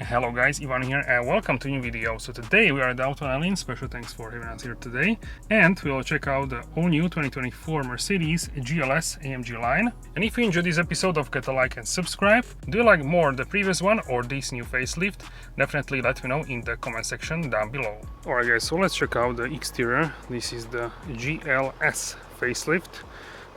Hello guys, Ivan here and welcome to a new video. So today we are at AutoNelin, special thanks for having us here today, and we will check out the all-new 2024 Mercedes GLS AMG line. And if you enjoyed this episode, don't forget to like and subscribe. Do you like more the previous one or this new facelift? Definitely let me know in the comment section down below. Alright guys, so let's check out the exterior. This is the GLS facelift,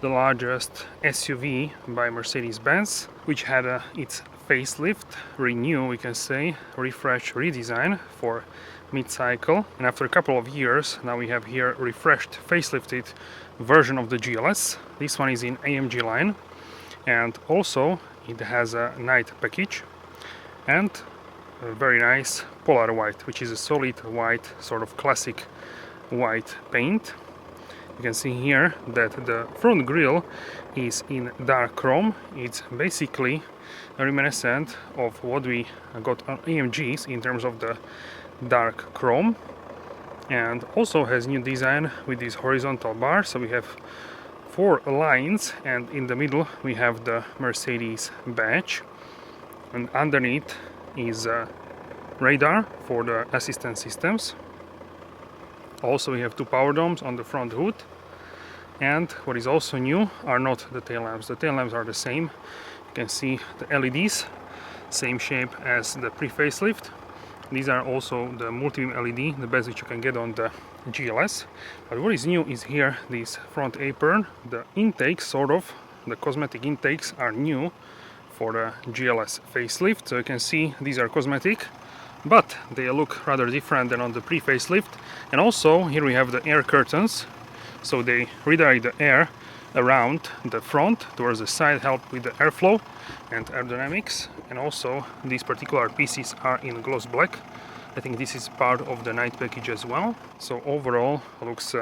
the largest SUV by Mercedes-Benz, which had its facelift, renew, we can say, refresh, redesign for mid-cycle. And after a couple of years, now we have here refreshed, facelifted version of the GLS. This one is in AMG line, and also it has a night package and a very nice polar white, which is a solid white, sort of classic white paint. You can see here that the front grille is in dark chrome. It's basically reminiscent of what we got on AMGs in terms of the dark chrome, and also has new design with this horizontal bar. So we have 4 lines, and in the middle we have the Mercedes badge, and underneath is a radar for the assistance systems. Also we have 2 power domes on the front hood, and what is also new are not the tail lamps. The tail lamps are the same. You can see the LEDs, same shape as the pre-facelift. These are also the multi-beam LED, the best which you can get on the GLS. But what is new is here this front apron. The intakes, sort of, the cosmetic intakes are new for the GLS facelift. So you can see these are cosmetic, but they look rather different than on the pre-facelift. And also here we have the air curtains, so they redirect the air around the front towards the side, help with the airflow and aerodynamics. And also these particular pieces are in gloss black. I think this is part of the night package as well. So overall looks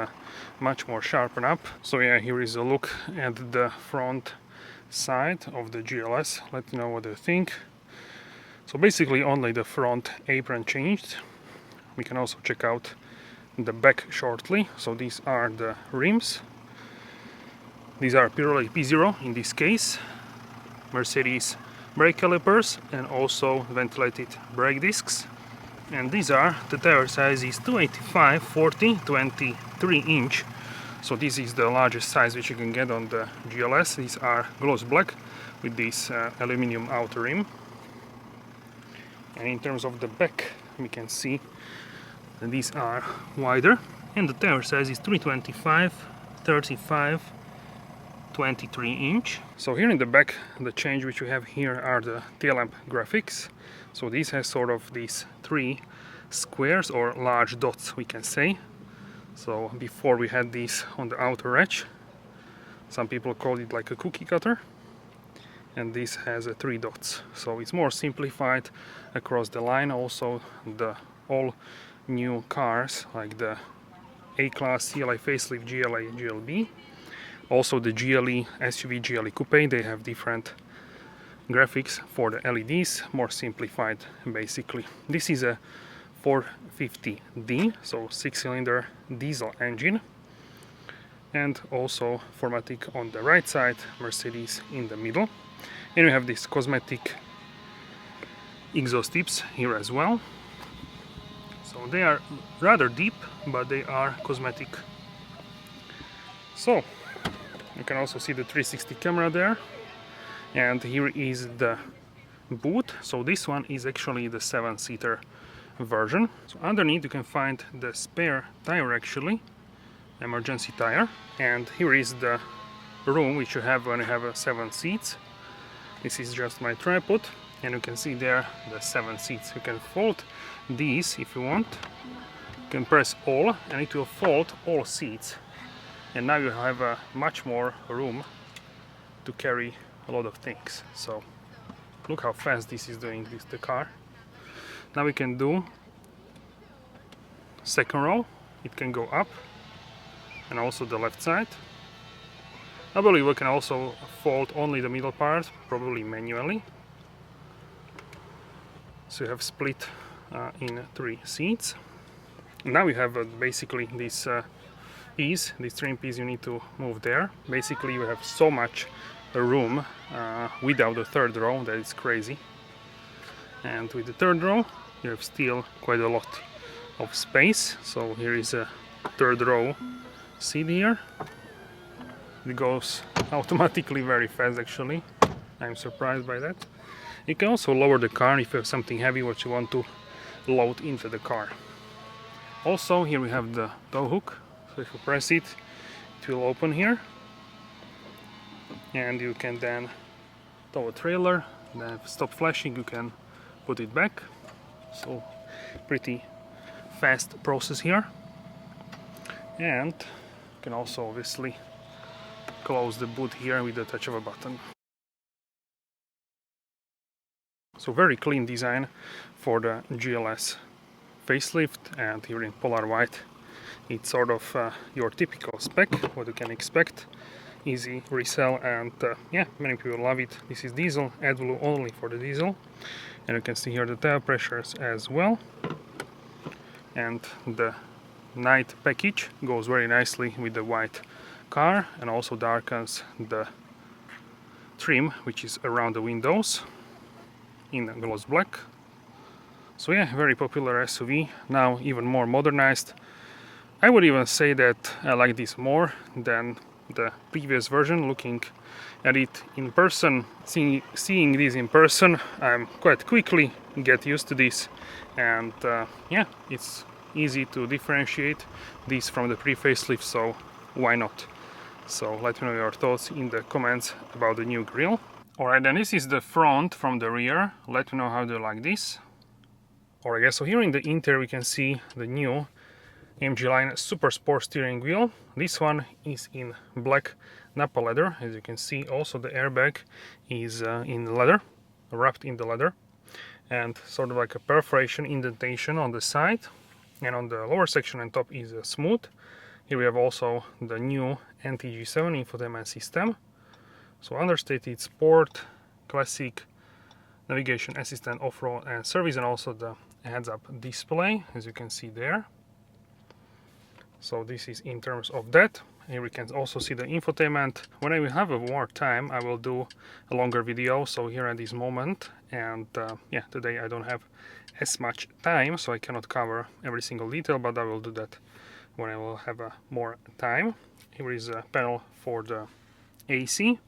much more sharpened up. So yeah, here is a look at the front side of the GLS. Let me know what you think. So basically only the front apron changed. We can also check out the back shortly. So these are the rims. These are Pirelli P0 in this case, Mercedes brake calipers, and also ventilated brake discs. And these are the tire sizes 285, 40, 23 inch. So this is the largest size which you can get on the GLS. These are gloss black with this aluminum outer rim. And in terms of the back, we can see that these are wider, and the tire size is 325, 35, 23 inch. So here in the back, the change which we have here are the tail lamp graphics. So this has sort of these 3 squares or large dots, we can say. So before we had these on the outer edge. Some people call it like a cookie cutter. And this has 3 dots. So it's more simplified across the line. Also the all new cars like the A-Class, CLA Facelift, GLA, GLB. Also the GLE SUV, GLE Coupe, they have different graphics for the LEDs, more simplified basically. This is a 450D, so 6-cylinder diesel engine. And also 4MATIC on the right side, Mercedes in the middle. And we have these cosmetic exhaust tips here as well. So they are rather deep, but they are cosmetic. So you can also see the 360 camera there, and here is the boot. So this one is actually the 7-seater version. So underneath you can find the spare tire, actually emergency tire, and here is the room which you have when you have 7 seats. This is just my tripod, and you can see there the 7 seats. You can fold these if you want. You can press all and it will fold all seats. And now you have much more room to carry a lot of things. So look how fast this is doing, the car. Now we can do second row. It can go up, and also the left side. I believe we can also fold only the middle part, probably manually. So you have split in 3 seats. Now we have basically this this trim piece you need to move there. Basically you have so much room without the third row that it's crazy. And with the third row you have still quite a lot of space. So here is a third row seat here. It goes automatically very fast actually. I'm surprised by that. You can also lower the car if you have something heavy what you want to load into the car. Also here we have the tow hook, so if you press it, it will open here and you can then tow a trailer. Then if it stops flashing you can put it back. So pretty fast process here. And you can also obviously close the boot here with the touch of a button. So very clean design for the GLS facelift, and here in Polar White it's sort of your typical spec, what you can expect. Easy resell, and yeah, many people love it. This is diesel, AdBlue only for the diesel, and you can see here the tire pressures as well. And the night package goes very nicely with the white car and also darkens the trim which is around the windows in gloss black. So yeah, very popular SUV, now even more modernized. I would even say that I like this more than the previous version. Looking at it in person, seeing this in person, I'm quite quickly get used to this, and yeah, it's easy to differentiate this from the pre-facelift, so why not? So let me know your thoughts in the comments about the new grille. Alright, then this is the front from the rear. Let me know how you like this. Alright guys, so here in the interior we can see the new AMG line Super Sport steering wheel. This one is in black Nappa leather, as you can see. Also the airbag is in leather, wrapped in the leather, and sort of like a perforation indentation on the side, and on the lower section and top is smooth. Here we have also the new NTG7 infotainment system. So understated sport, classic, navigation assistant, off-road and service, and also the heads-up display, as you can see there. So this is in terms of that. Here we can also see the infotainment. When I will have more time, I will do a longer video. So here at this moment, and yeah, today I don't have as much time, so I cannot cover every single detail, but I will do that when I will have more time. Here is a panel for the AC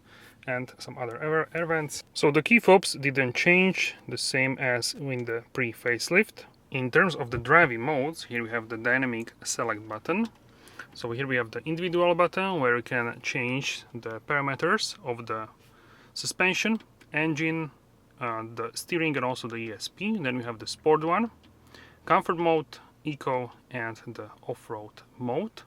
and some other air vents. So the key fobs didn't change, the same as in the pre-facelift. In terms of the driving modes, here we have the dynamic select button. So here we have the individual button where you can change the parameters of the suspension, engine, the steering and also the ESP. Then we have the sport one, comfort mode, eco and the off-road mode.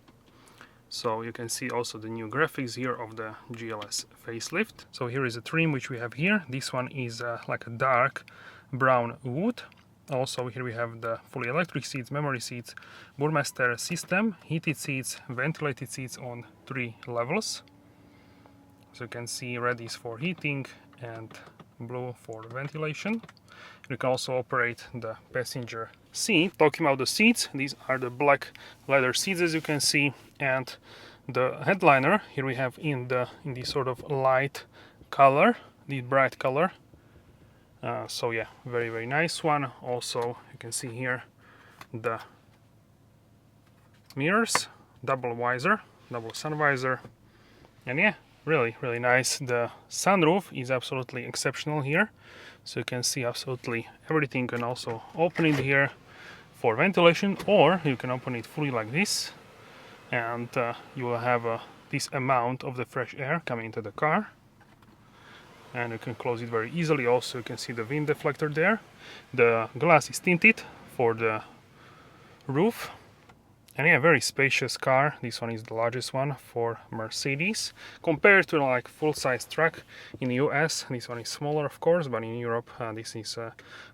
So you can see also the new graphics here of the GLS facelift. So here is a trim which we have here. This one is like a dark brown wood. Also here we have the fully electric seats, memory seats, Burmester system, heated seats, ventilated seats on 3 levels. So you can see red is for heating and blue for ventilation. You can also operate the passenger seat. Talking about the seats, these are the black leather seats, as you can see, and the headliner here we have in this sort of light color, the bright color. So yeah, very nice one. Also you can see here the mirrors, double visor, double sun visor, and yeah, really nice. The sunroof is absolutely exceptional here, so you can see absolutely everything. You can also open it here for ventilation, or you can open it fully like this, and you will have this amount of the fresh air coming into the car. And you can close it very easily. Also you can see the wind deflector there. The glass is tinted for the roof. And yeah, very spacious car. This one is the largest one for Mercedes. Compared to like full-size truck in the US, this one is smaller of course, but in Europe this is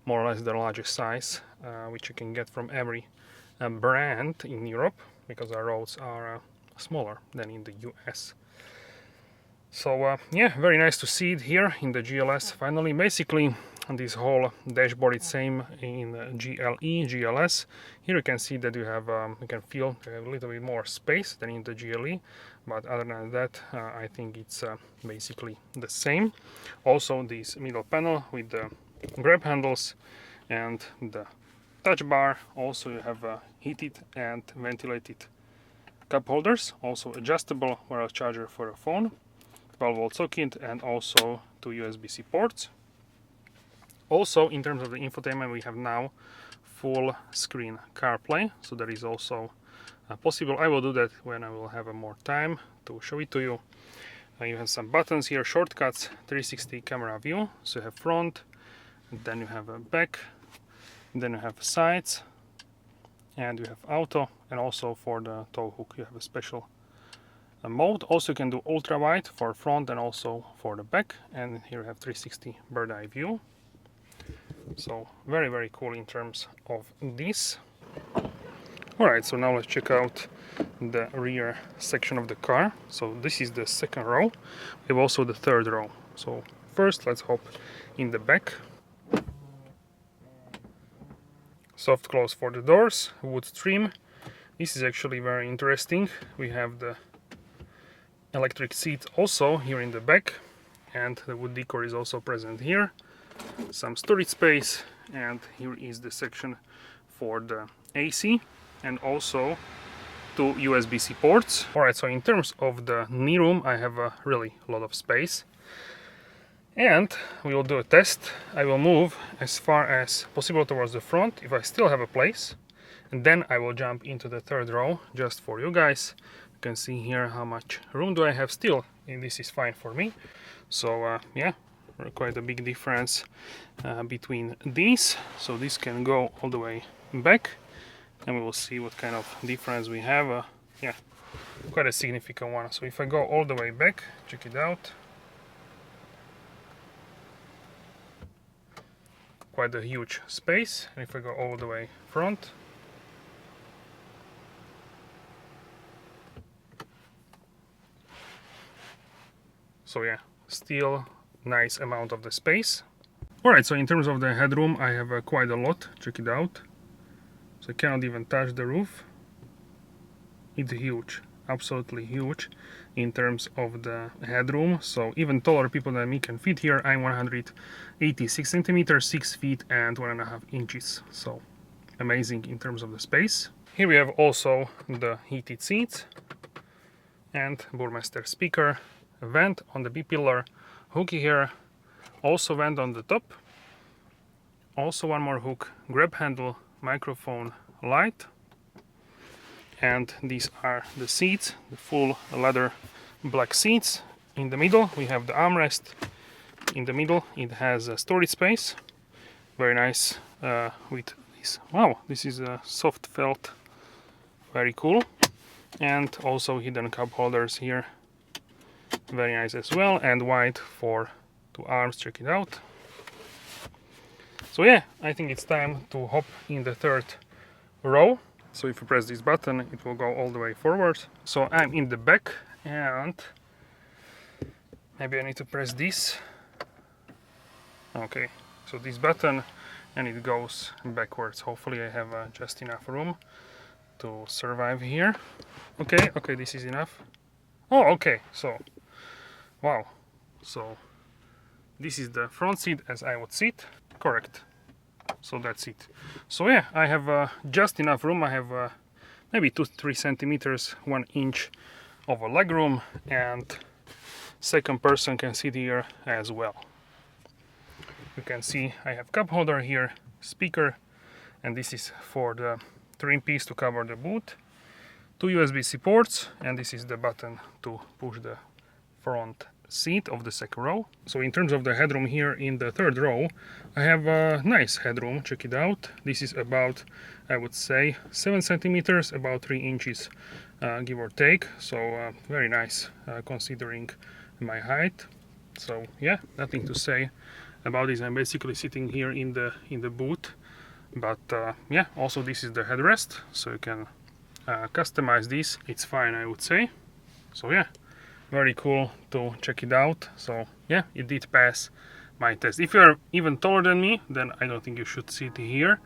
more or less the largest size which you can get from every brand in Europe, because our roads are smaller than in the US. So yeah, very nice to see it here in the GLS finally. Basically this whole dashboard is same in GLE, GLS. Here you can see that you have, you can feel a little bit more space than in the GLE, but other than that I think it's basically the same. Also this middle panel with the grab handles and the touch bar. Also you have heated and ventilated cup holders, also adjustable wireless charger for a phone, 12-volt socket, and also two USB-C ports. Also, in terms of the infotainment, we have now full screen CarPlay, so that is also possible. I will do that when I will have more time to show it to you. You have some buttons here, shortcuts, 360 camera view, so you have front, then you have a back, then you have sides, and you have auto, and also for the tow hook you have a special mode. Also you can do ultra wide for front and also for the back, and here you have 360 bird eye view. So very cool in terms of this. Alright, so now let's check out the rear section of the car. So this is the second row. We have also the third row. So first let's hop in the back. Soft close for the doors, wood trim. This is actually very interesting. We have the electric seat also here in the back, and the wood decor is also present here. Some storage space, and here is the section for the AC, and also two USB-C ports. Alright, so in terms of the knee room, I have a really lot of space. And we will do a test. I will move as far as possible towards the front if I still have a place. And then I will jump into the third row just for you guys. You can see here how much room do I have still. And this is fine for me. So yeah, quite a big difference between these. So this can go all the way back. And we will see what kind of difference we have. Yeah, quite a significant one. So if I go all the way back, check it out. Quite a huge space. And if I go all the way front, so yeah, still nice amount of the space. Alright, so in terms of the headroom, I have quite a lot. Check it out. So I cannot even touch the roof. It's huge, absolutely huge in terms of the headroom. So even taller people than me can fit here. I'm 186 centimeters, 6 feet and 1.5 inches. So amazing in terms of the space. Here we have also the heated seats and Burmester speaker, a vent on the B-pillar, hook here, also vent on the top, also one more hook, grab handle, microphone, light. And these are the seats, the full leather black seats. In the middle we have the armrest. In the middle it has a storage space, very nice with this. Wow, this is a soft felt, very cool. And also hidden cup holders here, very nice as well, and white for two arms. Check it out. So yeah, I think it's time to hop in the third row. So if you press this button, it will go all the way forward. So I'm in the back, and maybe I need to press this. Okay, so this button, and it goes backwards. Hopefully I have just enough room to survive here. Okay, this is enough. Oh, okay, so wow, so this is the front seat as I would sit. Correct. So that's it. So yeah, I have just enough room. I have maybe 2-3 centimeters, 1 inch of a leg room, and second person can sit here as well. You can see I have cup holder here, speaker, and this is for the trim piece to cover the boot, two USB-C ports, and this is the button to push the front seat of the second row. So in terms of the headroom here in the third row, I have a nice headroom. Check it out. This is about, I would say, 7 centimeters, about 3 inches, give or take. So very nice considering my height. So yeah, nothing to say about this. I'm basically sitting here in the boot, but yeah, also this is the headrest, so you can customize this. It's fine, I would say. So yeah, very cool to check it out. So yeah, it did pass my test. If you're even taller than me, then I don't think you should sit here,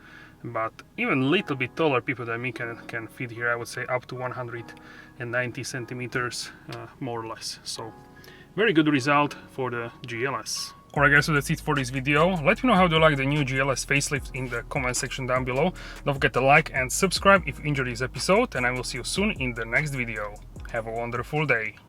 but even a little bit taller people than me can fit here. I would say up to 190 centimeters, more or less. So very good result for the GLS. Alright guys, so that's it for this video. Let me know how you like the new GLS facelift in the comment section down below. Don't forget to like and subscribe if you enjoyed this episode, and I will see you soon in the next video. Have a wonderful day.